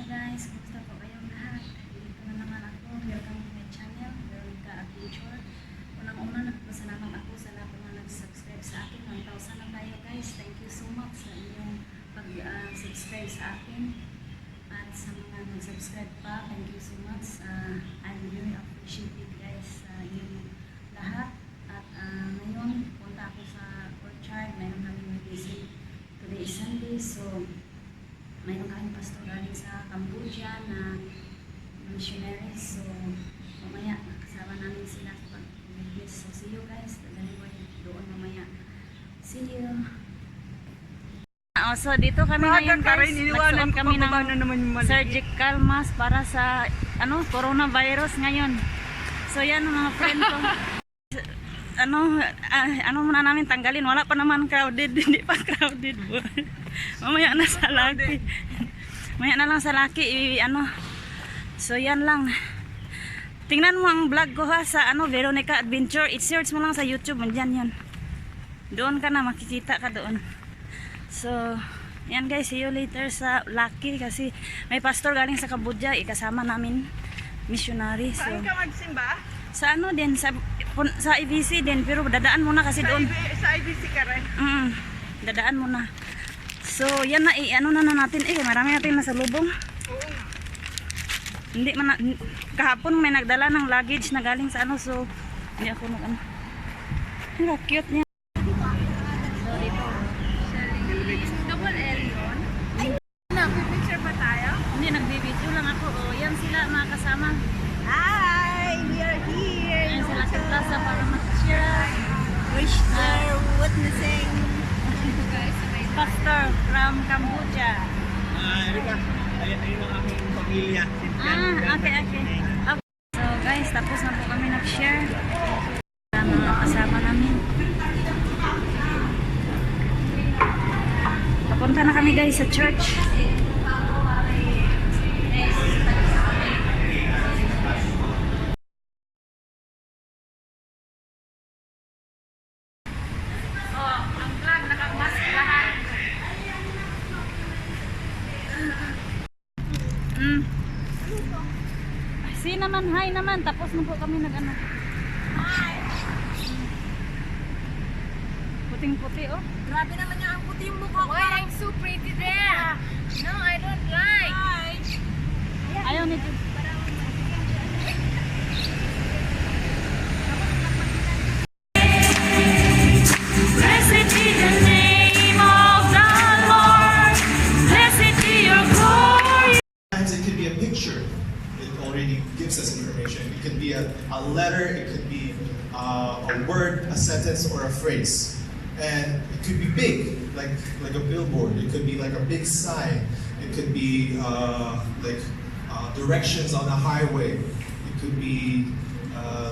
guys, kumusta po kayong lahat? Dito na naman ako, welcome to my channel, Veronica'S. Unang-una nagpasalamat ako sa lahat ng mga nag-subscribe sa akin. 1,000 na tayo guys, thank you so much sa inyong pag-subscribe sa akin. At sa mga nag-subscribe pa, thank you so much. I really appreciate it guys sa inyong lahat. At ngayon, punta ako sa orchard, mayroon kami visit. Today is Sunday, so mayroon kaming pastor galing sa Cambodia na missionaries. So mamaya kasama namin sila sa pag-witness. So see you guys, dalawa doon mamaya. See you. So dito kami ngayon guys, nagsuot kami ng surgical mask para sa coronavirus ngayon. So yan mga friend ko. Ano muna namin tanggalin, wala pa naman crowded, hindi pa crowded. Mamaya na sa laki. Mamaya na lang sa laki, So yan lang. Tingnan mo ang vlog ko ha sa Veronica Adventure. I-search mo lang sa YouTube, diyan yan. Doon ka na, makikita ka doon. So, yan guys, see you later sa Lucky kasi may pastor galing sa Cambodia, ikasama namin missionary. So, saan ka magsimba? sa din, sa IBC din, pero dadaan muna kasi doon. Sa IBC ka rin? Dadaan muna. So, yan na, na natin, marami natin nasa lubong. Oo. Hindi man, kahapon may nagdala ng luggage na galing sa so, hindi ako Ang cute niya. So, dito. Double L yun. Nag-picture pa tayo? Hindi, nagbibideo lang ako. Yan sila, mga kasama. Hi! We are here! Yan sila sa plaza para mag-share. Witnessing Pastor from Cambodia. Erika, ayun ang aking pamilya. Okay. So guys, tapos na po kami nag-share. Mga kasama namin. Papunta na kami guys sa church. Si naman, hi naman. Tapos na po kami Hi! Puting-puti oh. Grabe naman yung ang puti yung mukha ko. Why I'm so pretty there? No, I don't like. Hi! Ayaw nito. Blessed be the name of the Lord. Blessed be your glory. Sometimes it could be a picture. It already gives us information. It could be a letter, it could be a word, a sentence, or a phrase. And it could be big, like a billboard. It could be like a big sign. It could be directions on a highway. It could be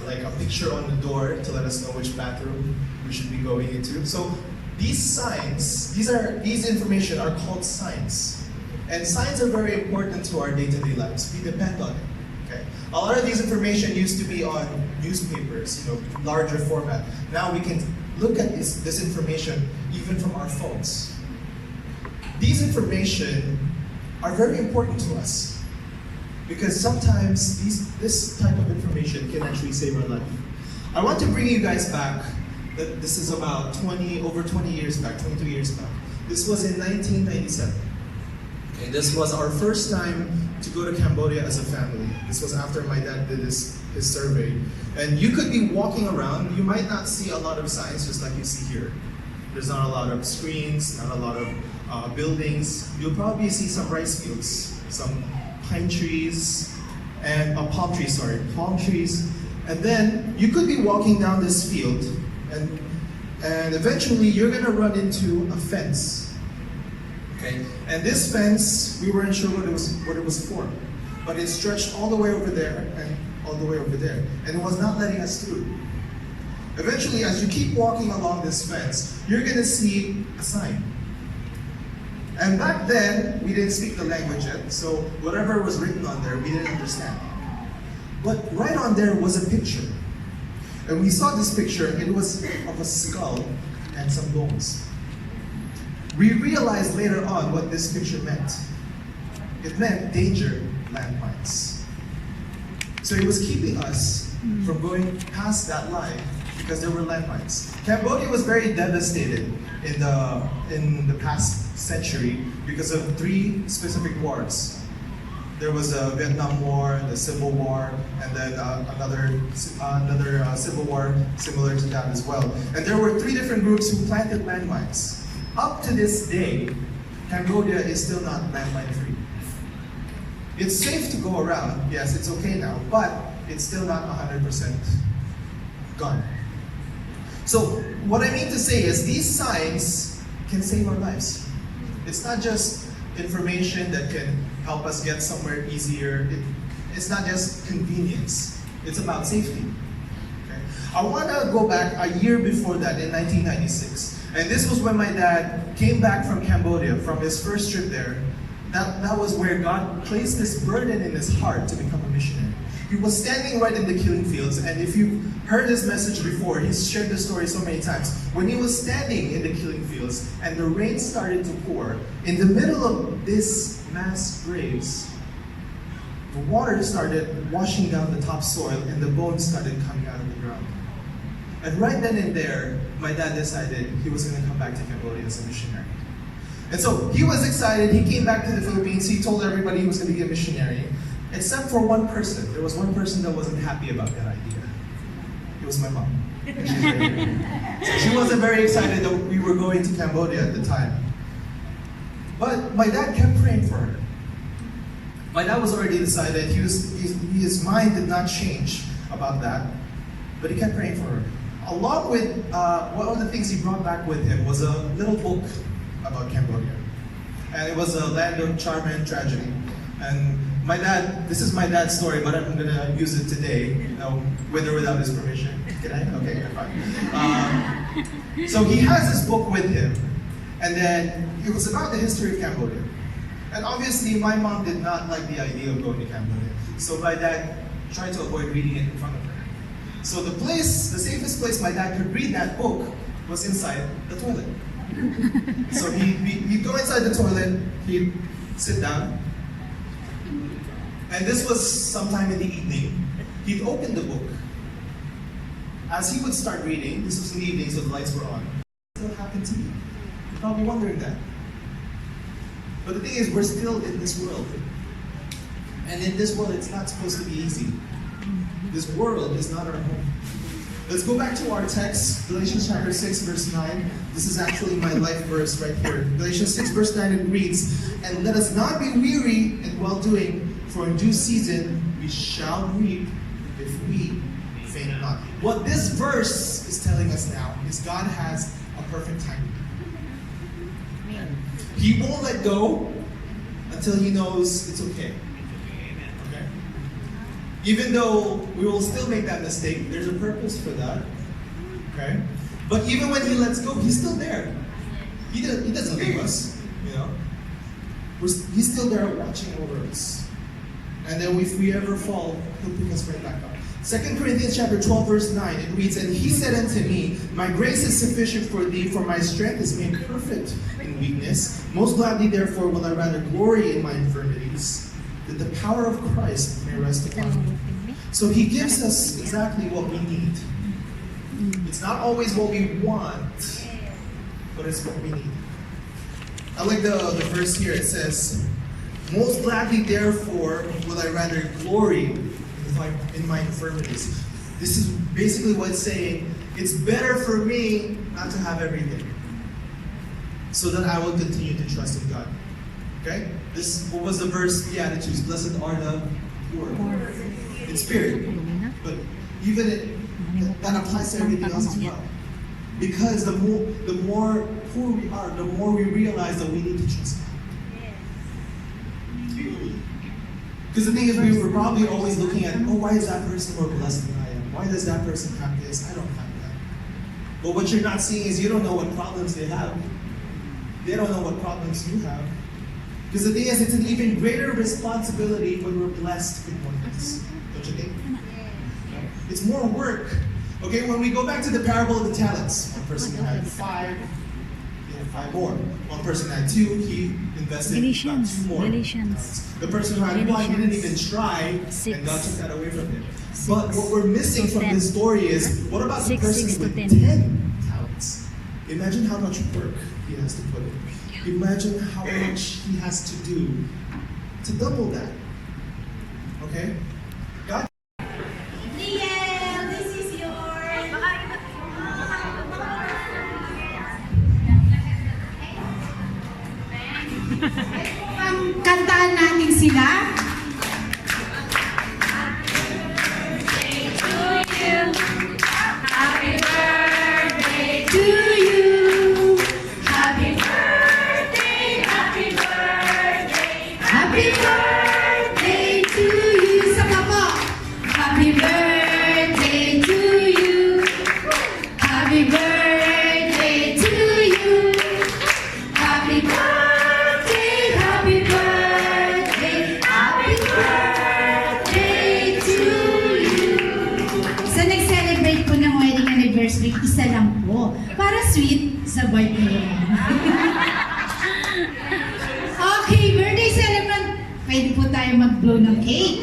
like a picture on the door to let us know which bathroom we should be going into. So these signs, these information are called signs. And signs are very important to our day-to-day lives. We depend on it. Okay? A lot of these information used to be on newspapers, larger format. Now we can look at this information even from our phones. These information are very important to us because sometimes this type of information can actually save our life. I want to bring you guys back. This is about over 20 years back, 22 years back. This was in 1997. Okay, this was our first time to go to Cambodia as a family. This was after my dad did his survey. And you could be walking around, you might not see a lot of signs just like you see here. There's not a lot of screens, not a lot of buildings. You'll probably see some rice fields, some pine trees, and palm trees. And then you could be walking down this field and eventually you're gonna run into a fence. Okay? And this fence, we weren't sure what it was for, but it stretched all the way over there and all the way over there, and it was not letting us through. Eventually, as you keep walking along this fence, you're gonna see a sign. And back then, we didn't speak the language yet, so whatever was written on there, we didn't understand. But right on there was a picture. And we saw this picture, it was of a skull and some bones. We realized later on what this picture meant. it meant danger, landmines. So it was keeping us from going past that line because there were landmines. Cambodia was very devastated in the past century because of 3 specific wars. There was the Vietnam War, the Civil War, and then another civil war similar to that as well. And there were 3 different groups who planted landmines. Up to this day, Cambodia is still not landmine free. It's safe to go around, yes, it's okay now, but it's still not 100% gone. So what I mean to say is these signs can save our lives. It's not just information that can help us get somewhere easier. It's not just convenience. It's about safety. Okay? I want to go back a year before that in 1996. And this was when my dad came back from Cambodia, from his first trip there. That was where God placed this burden in his heart to become a missionary. He was standing right in the killing fields, and if you've heard this message before, he's shared the story so many times. When he was standing in the killing fields and the rain started to pour, in the middle of this mass graves, the water started washing down the topsoil and the bones started coming out of the ground. And right then and there, my dad decided he was going to come back to Cambodia as a missionary. And so he was excited, he came back to the Philippines, he told everybody he was going to be a missionary. Except for one person. There was one person that wasn't happy about that idea. It was my mom. And she's right here. So she wasn't very excited that we were going to Cambodia at the time. But my dad kept praying for her. My dad was already decided, his mind did not change about that, but he kept praying for her. Along with, one of the things he brought back with him was a little book about Cambodia. And it was a land of charm and tragedy. And my dad, this is my dad's story, but I'm gonna use it today, with or without his permission. Can I? Okay, fine. So he has this book with him, and then it was about the history of Cambodia. And obviously, my mom did not like the idea of going to Cambodia, so my dad tried to avoid reading it in front of her. So the safest place my dad could read that book was inside the toilet. So he'd go inside the toilet, he'd sit down. And this was sometime in the evening. He'd open the book. As he would start reading, this was in the evening, so the lights were on. What happened to me? You're probably wondering that. But the thing is, we're still in this world. And in this world, it's not supposed to be easy. This world is not our home. Let's go back to our text, Galatians chapter 6, verse 9. This is actually my life verse right here. Galatians 6, verse 9, it reads, "And let us not be weary in well-doing, for in due season we shall reap if we faint not." What this verse is telling us now is God has a perfect timing. He won't let go until he knows it's okay. Okay? Even though we will still make that mistake, there's a purpose for that. Okay? But even when he lets go, he's still there. He doesn't leave us, you know. He's still there watching over us. And then if we ever fall, he'll pick us right back up. 2 Corinthians chapter 12, verse 9, it reads, "And he said unto me, My grace is sufficient for thee, for my strength is made perfect in weakness. Most gladly, therefore, will I rather glory in my infirmities, that the power of Christ may rest upon me." So he gives us exactly what we need. It's not always what we want, but it's what we need. I like the verse here. It says, "Most gladly, therefore, will I rather glory in my infirmities." This is basically what it's saying. It's better for me not to have everything, so that I will continue to trust in God. Okay? What was the verse? Beatitudes. Blessed are the poor in spirit. But even that applies to everything else as well. Because the more poor we are, the more we realize that we need to trust God. Because the thing is, we were probably always looking at, why is that person more blessed than I am? Why does that person have this? I don't have that. But what you're not seeing is you don't know what problems they have. They don't know what problems you have. Because the thing is, it's an even greater responsibility when we're blessed with more things. Don't you think? It's more work. Okay, when we go back to the parable of the talents, one person had 5, 5 more. One person had 2, he invested got 2 more. The person who had 1, he didn't even try, and God took that away from him. But what we're missing from this story is, what about the person with 10 talents? Imagine how much work he has to put in. Imagine how much he has to do to double that. Okay? God. This is yours. Kantaan natin sila. Happy birthday To you. Happy birthday, happy birthday, Happy birthday to you. Saka po. Happy birthday to you. Happy birthday to you. Happy birthday, happy birthday, happy birthday to you. Sa nag-celebrate po ng wedding anniversary, isa lang po. Para sweet sa birthday. Okay, birthday celebrant. Pwede po tayo mag-blow ng cake.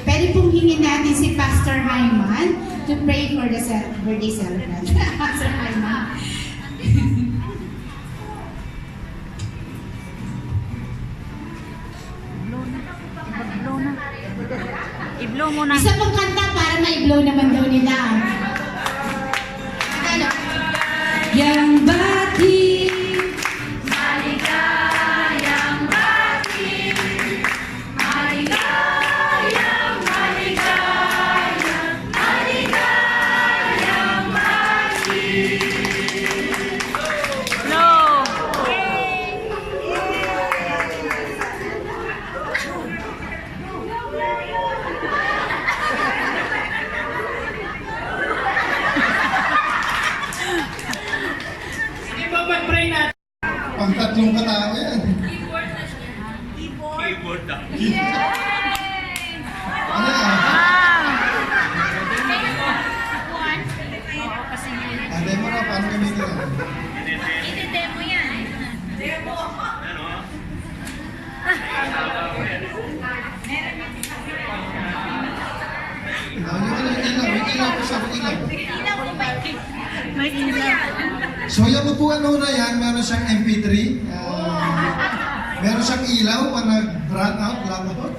Pwede pong hingin natin si Pastor Hyman to pray for the birthday celebrant. Pastor Hyman. I-blow mo na. Isa pong kanta para ma-blow naman daw nila. Tagalog. Yang bati. maligayang bati, maligayang, maligayang, maligayang bati. Blow. Pang tatlong katao yan. Keyboard na. Ano yan? Ate mo na, paano gamitin yan? Iti-demo yan. Ano? Ano ka lang ilaw? May ilaw po sa ilaw. May ilaw. So yung upuan na yan, meron siyang MP3. Meron siyang ilaw pag nag-run out, lapot.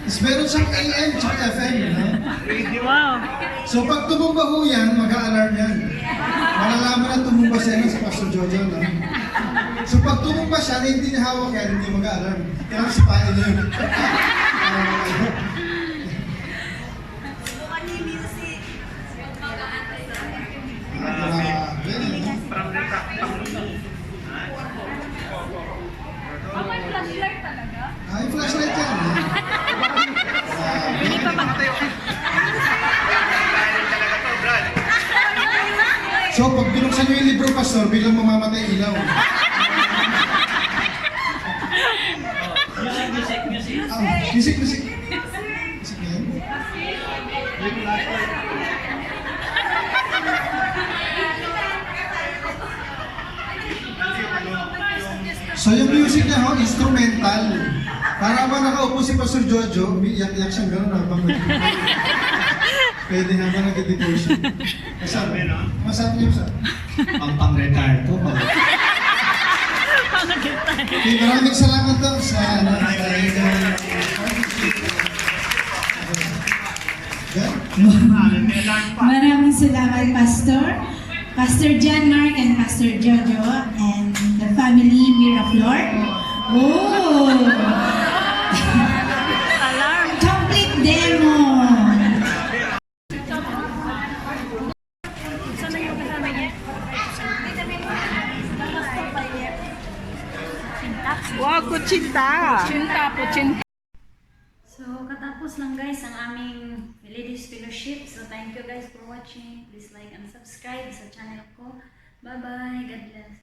Tapos meron siyang AM tsaka FM. No? Wow. So pag tumumba ho yan, mag-a-alarm yan. Malalaman na tumumba siya sa Pastor Jojo. No? So pag tumumba siya na hindi niya hawak yan, hindi mag-a-alarm. Kaya sipain niya yun. From the top. May flashlight talaga? Ay, flashlight yan. Hindi pa mag... So pag binuksan niyo yung libro, Pastor, biglang mamamatay ilaw. Music. Music. Music na yan. So yung music niya ho, instrumental. Para ba nakaupo si Pastor Jojo, iyak-iyak siyang gano'n habang pwede habang nag-devotion. Masabi, no? Masabi niyo sa... Pang-retire to. Okay, maraming salamat daw sa... Maraming salamat, Pastor. Pastor John Mark and Pastor Jojo and the family Miraflor. Oh! Alarm. Complete demo! Saan na yung kasama niya? Wow, kutsinta! Cinta po, cinta. So, katapos lang guys ang aming Ladies Fellowship. So, thank you guys for watching. Please like and subscribe sa channel ko. Bye-bye. God bless.